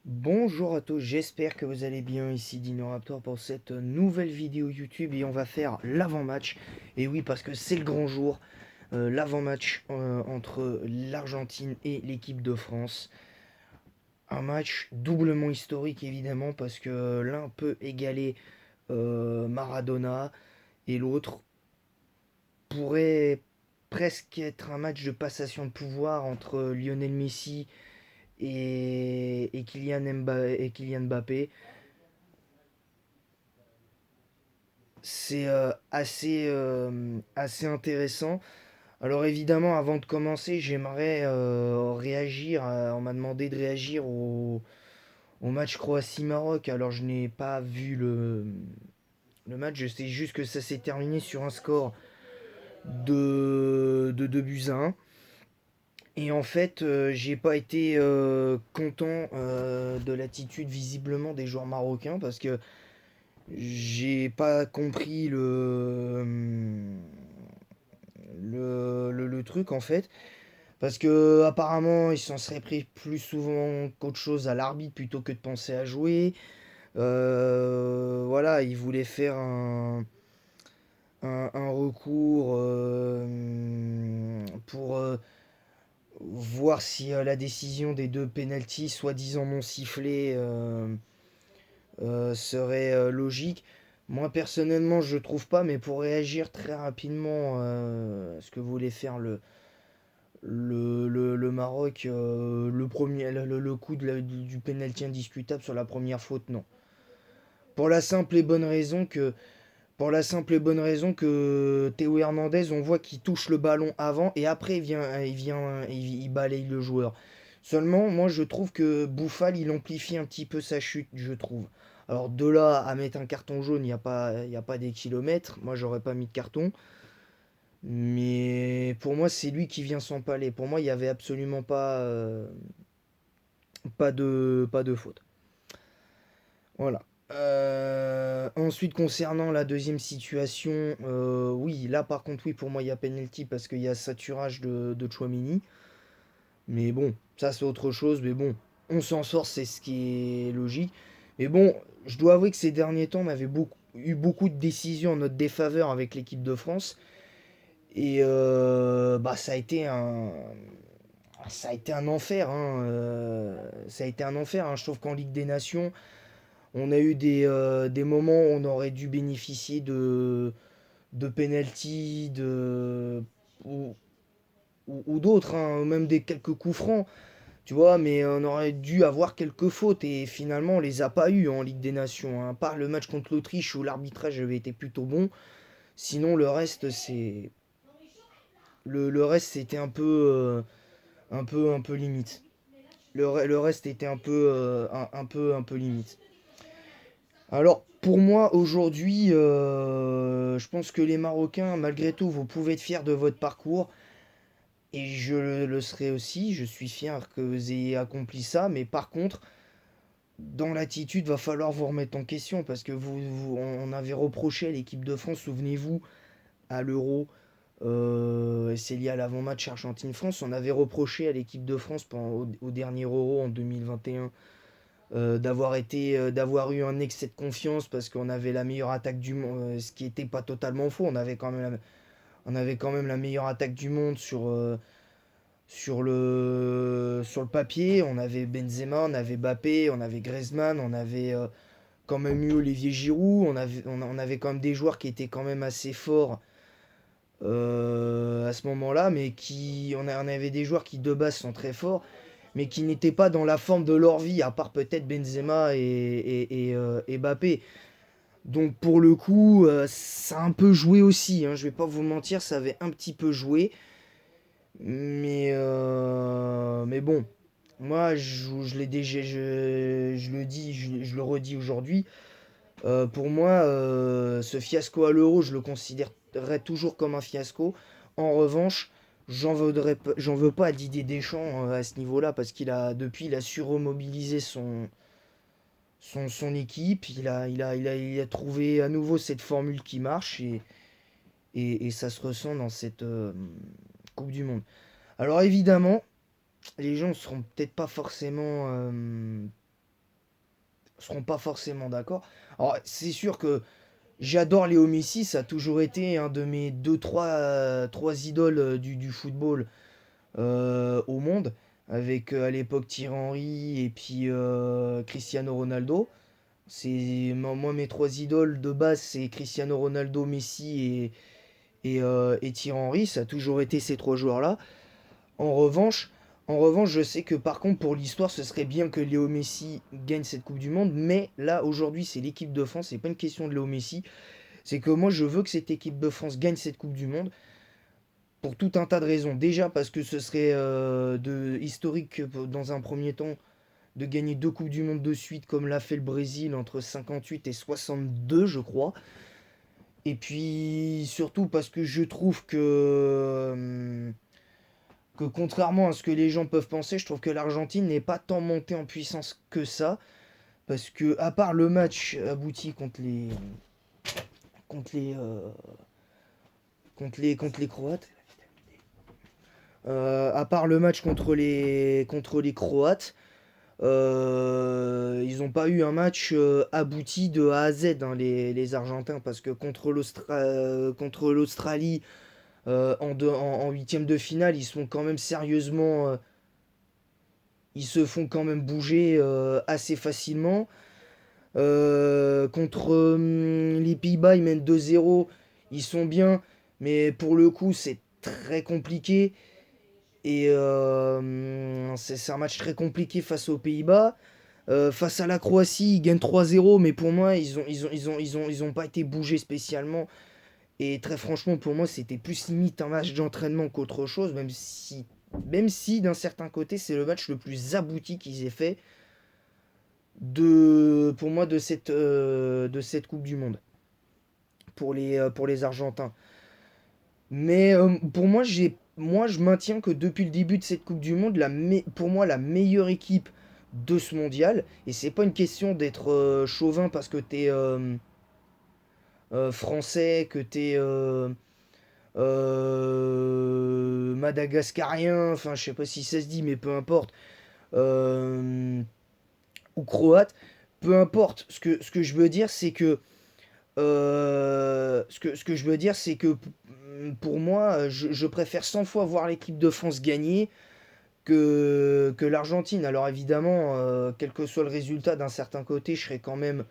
Bonjour à tous, j'espère que vous allez bien ici DinoRaptor pour cette nouvelle vidéo YouTube et on va faire l'avant-match. Et oui, parce que c'est le grand jour, l'avant-match entre l'Argentine et l'équipe de France. Un match doublement historique évidemment parce que l'un peut égaler Maradona et l'autre pourrait presque être un match de passation de pouvoir entre Lionel Messi et Kylian Mbappé. C'est assez intéressant. Alors évidemment, avant de commencer, j'aimerais réagir. On m'a demandé de réagir au match Croatie-Maroc. Alors je n'ai pas vu le match, je sais juste que ça s'est terminé sur un score de 2 buts à 1. Et en fait, j'ai pas été content de l'attitude visiblement des joueurs marocains parce que j'ai pas compris le truc en fait. Parce que apparemment ils s'en seraient pris plus souvent qu'autre chose à l'arbitre plutôt que de penser à jouer. Voilà, ils voulaient faire un recours pour voir si la décision des deux pénaltys soi-disant non sifflés serait logique. Moi personnellement je trouve pas, mais pour réagir très rapidement à ce que voulait faire le Maroc, le premier, le coup du pénalty indiscutable sur la première faute, non. Pour la simple et bonne raison que, pour la simple et bonne raison que Théo Hernandez, on voit qu'il touche le ballon avant et après il balaye le joueur. Seulement, moi je trouve que Bouffal il amplifie un petit peu sa chute, je trouve. Alors de là à mettre un carton jaune, il y a pas des kilomètres. Moi j'aurais pas mis de carton. Mais pour moi, c'est lui qui vient s'empaler. Pour moi, il n'y avait absolument pas de faute. Voilà. Ensuite, concernant la deuxième situation, oui, là par contre, oui, pour moi, il y a penalty parce qu'il y a saturage de Chouamini. Mais bon, ça c'est autre chose. Mais bon, on s'en sort, c'est ce qui est logique. Mais bon, je dois avouer que ces derniers temps, on avait eu beaucoup de décisions en notre défaveur avec l'équipe de France. Et bah, ça a été un enfer, hein, ça a été un enfer, hein. Je trouve qu'en Ligue des Nations, on a eu des moments où on aurait dû bénéficier de penalty, ou, ou d'autres, hein, même des quelques coups francs, tu vois, mais on aurait dû avoir quelques fautes et finalement on les a pas eu en Ligue des Nations, hein. À part le match contre l'Autriche où l'arbitrage avait été plutôt bon, sinon le reste c'était un peu limite. Le reste était un peu, un peu limite. Alors, pour moi, aujourd'hui, je pense que les Marocains, malgré tout, vous pouvez être fiers de votre parcours. Et je le serai aussi. Je suis fier que vous ayez accompli ça. Mais par contre, dans l'attitude, va falloir vous remettre en question. Parce que on avait reproché à l'équipe de France, souvenez-vous, à l'Euro, c'est lié à l'avant-match Argentine-France, on avait reproché à l'équipe de France au dernier Euro en 2021 d'avoir eu un excès de confiance parce qu'on avait la meilleure attaque du monde, ce qui n'était pas totalement faux. On avait quand même la meilleure attaque du monde sur le papier. On avait Benzema, on avait Mbappé, on avait Griezmann, on avait quand même eu Olivier Giroud. On avait quand même des joueurs qui étaient quand même assez forts à ce moment-là, mais on avait des joueurs qui de base sont très forts, mais qui n'étaient pas dans la forme de leur vie, à part peut-être Benzema et Mbappé. Donc pour le coup, ça a un peu joué aussi, hein, je vais pas vous mentir, ça avait un petit peu joué, mais bon, moi je l'ai déjà, je le dis, je le redis aujourd'hui, pour moi, ce fiasco à l'Euro, je le considérerais toujours comme un fiasco. En revanche, j'en veux pas à Didier Deschamps à ce niveau-là, parce depuis, il a su remobiliser son équipe. Il a trouvé à nouveau cette formule qui marche et ça se ressent dans cette Coupe du Monde. Alors évidemment, les gens seront peut-être pas forcément seront pas forcément d'accord. Alors, c'est sûr que j'adore Léo Messi, ça a toujours été un de mes trois idoles du football au monde, avec à l'époque Thierry Henry et puis Cristiano Ronaldo. Moi, mes trois idoles de base, c'est Cristiano Ronaldo, Messi et Thierry Henry. Ça a toujours été ces trois joueurs-là. En revanche, je sais que par contre, pour l'histoire, ce serait bien que Léo Messi gagne cette Coupe du Monde. Mais là, aujourd'hui, c'est l'équipe de France. C'est pas une question de Léo Messi. C'est que moi, je veux que cette équipe de France gagne cette Coupe du Monde pour tout un tas de raisons. Déjà parce que ce serait historique dans un premier temps de gagner deux Coupes du Monde de suite comme l'a fait le Brésil entre 58 et 62, je crois. Et puis surtout parce que je trouve que contrairement à ce que les gens peuvent penser, je trouve que l'Argentine n'est pas tant montée en puissance que ça. Parce que à part le match abouti contre les, euh, contre les Croates, à part le match contre les Croates, ils n'ont pas eu un match abouti de A à Z, hein, les Argentins, parce que contre l'Australie, en huitième de finale, ils sont quand même sérieusement. Ils se font quand même bouger assez facilement. Contre les Pays-Bas, ils mènent 2-0. Ils sont bien, mais pour le coup, c'est très compliqué. Et c'est un match très compliqué face aux Pays-Bas. Face à la Croatie, ils gagnent 3-0, mais pour moi, ils ont pas été bougés spécialement. Et très franchement, pour moi, c'était plus limite un match d'entraînement qu'autre chose, même si d'un certain côté, c'est le match le plus abouti qu'ils aient fait pour moi de cette Coupe du Monde, pour les Argentins. Mais pour moi, je maintiens que depuis le début de cette Coupe du Monde, pour moi, la meilleure équipe de ce mondial, et c'est pas une question d'être chauvin parce que t'es français, que t'es madagascarien, enfin je sais pas si ça se dit, mais peu importe, euh, ou croate, peu importe. Ce que je veux dire, c'est que ce que je veux dire, c'est que pour moi, je préfère 100 fois voir l'équipe de France gagner que l'Argentine. Alors évidemment, quel que soit le résultat d'un certain côté, je serais quand même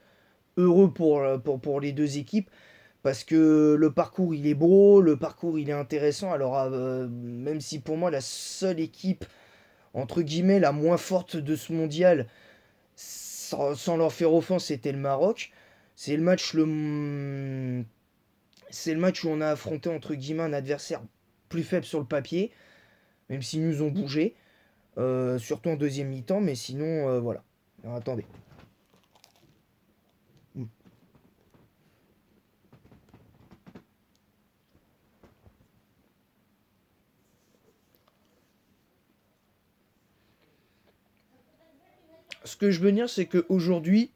heureux pour les deux équipes. Parce que le parcours il est beau, le parcours il est intéressant. Alors même si pour moi la seule équipe, entre guillemets, la moins forte de ce mondial, sans leur faire offense, c'était le Maroc. C'est le match le c'est le match où on a affronté entre guillemets un adversaire plus faible sur le papier, même s'ils nous ont bougé, surtout en deuxième mi-temps, mais sinon voilà. Alors, attendez. Ce que je veux dire, c'est qu'aujourd'hui,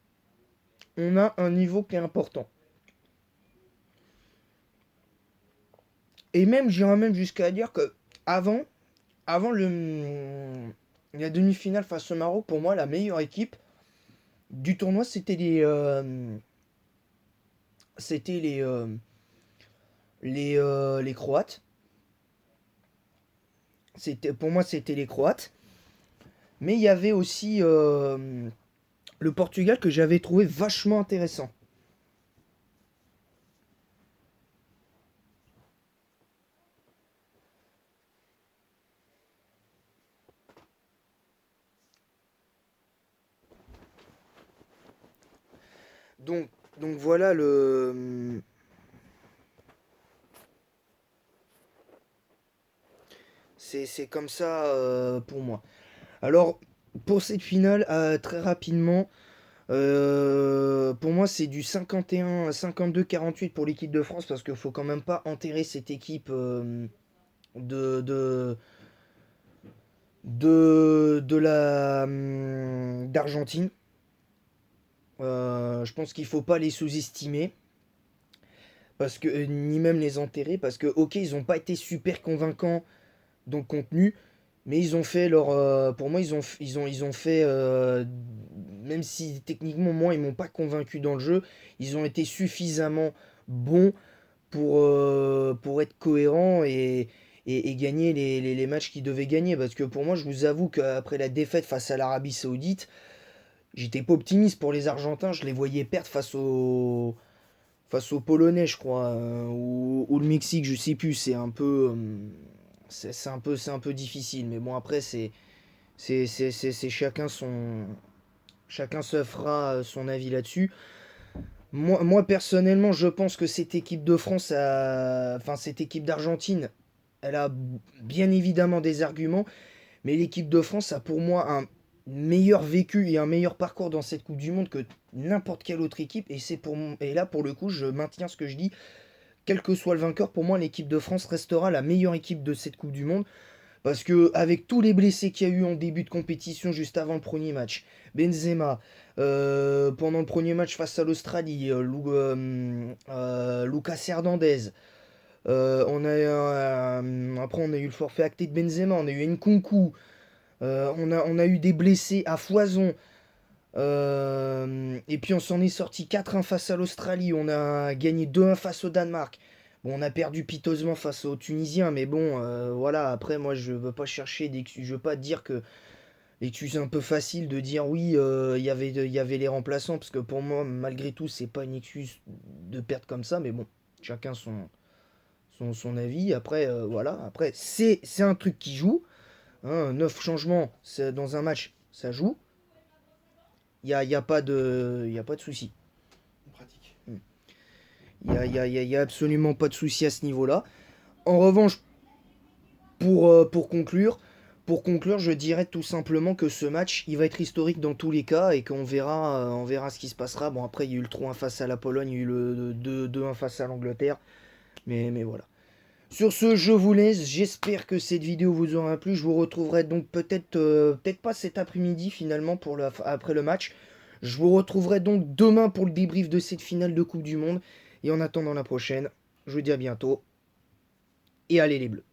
on a un niveau qui est important. Et même, j'irais même jusqu'à dire que avant, avant la demi-finale face au Maroc, pour moi, la meilleure équipe du tournoi, c'était les Croates. Pour moi, c'était les Croates. Mais il y avait aussi le Portugal que j'avais trouvé vachement intéressant. Donc, donc voilà c'est comme ça pour moi. Alors, pour cette finale, très rapidement, pour moi, c'est du 51 à 52-48 pour l'équipe de France parce qu'il faut quand même pas enterrer cette équipe de, de, d'Argentine. Je pense qu'il faut pas les sous-estimer parce que ni même les enterrer parce que ok, ils ont pas été super convaincants dans le contenu, mais ils ont fait leur pour moi ils ont fait même si techniquement, moi, ils m'ont pas convaincu dans le jeu, ils ont été suffisamment bons pour être cohérents et gagner les matchs qu'ils devaient gagner. Parce que pour moi, je vous avoue qu'après la défaite face à l'Arabie Saoudite, j'étais pas optimiste pour les Argentins. Je les voyais perdre face aux Polonais, je crois, ou le Mexique, je sais plus. C'est un peu difficile. Mais bon, après, c'est chacun se fera son avis là-dessus. Moi, personnellement, je pense que cette équipe de France, enfin cette équipe d'Argentine, elle a bien évidemment des arguments, mais l'équipe de France a pour moi un meilleur vécu et un meilleur parcours dans cette Coupe du Monde que n'importe quelle autre équipe. Et là, pour le coup, je maintiens ce que je dis. Quel que soit le vainqueur, pour moi, l'équipe de France restera la meilleure équipe de cette Coupe du Monde. Parce que avec tous les blessés qu'il y a eu en début de compétition juste avant le premier match, Benzema, pendant le premier match face à l'Australie, Lucas Hernandez, après on a eu le forfait acté de Benzema, on a eu Nkunku, on a eu des blessés à foison. Et puis on s'en est sorti 4-1 face à l'Australie, on a gagné 2-1 face au Danemark. Bon, on a perdu piteusement face aux Tunisiens, mais bon, voilà, après moi je veux pas chercher d'excuses, je veux pas dire que l'excuse un peu facile de dire oui, il y avait les remplaçants, parce que pour moi, malgré tout, c'est pas une excuse de perdre comme ça, mais bon, chacun son avis. Après, voilà, après, c'est un truc qui joue, hein, 9 changements dans un match, ça joue. Il y a pas de souci. Pratique. Il y a absolument pas de souci à ce niveau-là. En revanche, pour conclure, je dirais tout simplement que ce match, il va être historique dans tous les cas et qu'on verra ce qui se passera. Bon, après, il y a eu le 3-1 face à la Pologne, il y a eu le 2-1 face à l'Angleterre. Mais voilà. Sur ce, je vous laisse. J'espère que cette vidéo vous aura plu. Je vous retrouverai donc peut-être pas cet après-midi finalement après le match. Je vous retrouverai donc demain pour le débrief de cette finale de Coupe du Monde. Et en attendant la prochaine, je vous dis à bientôt. Et allez les Bleus.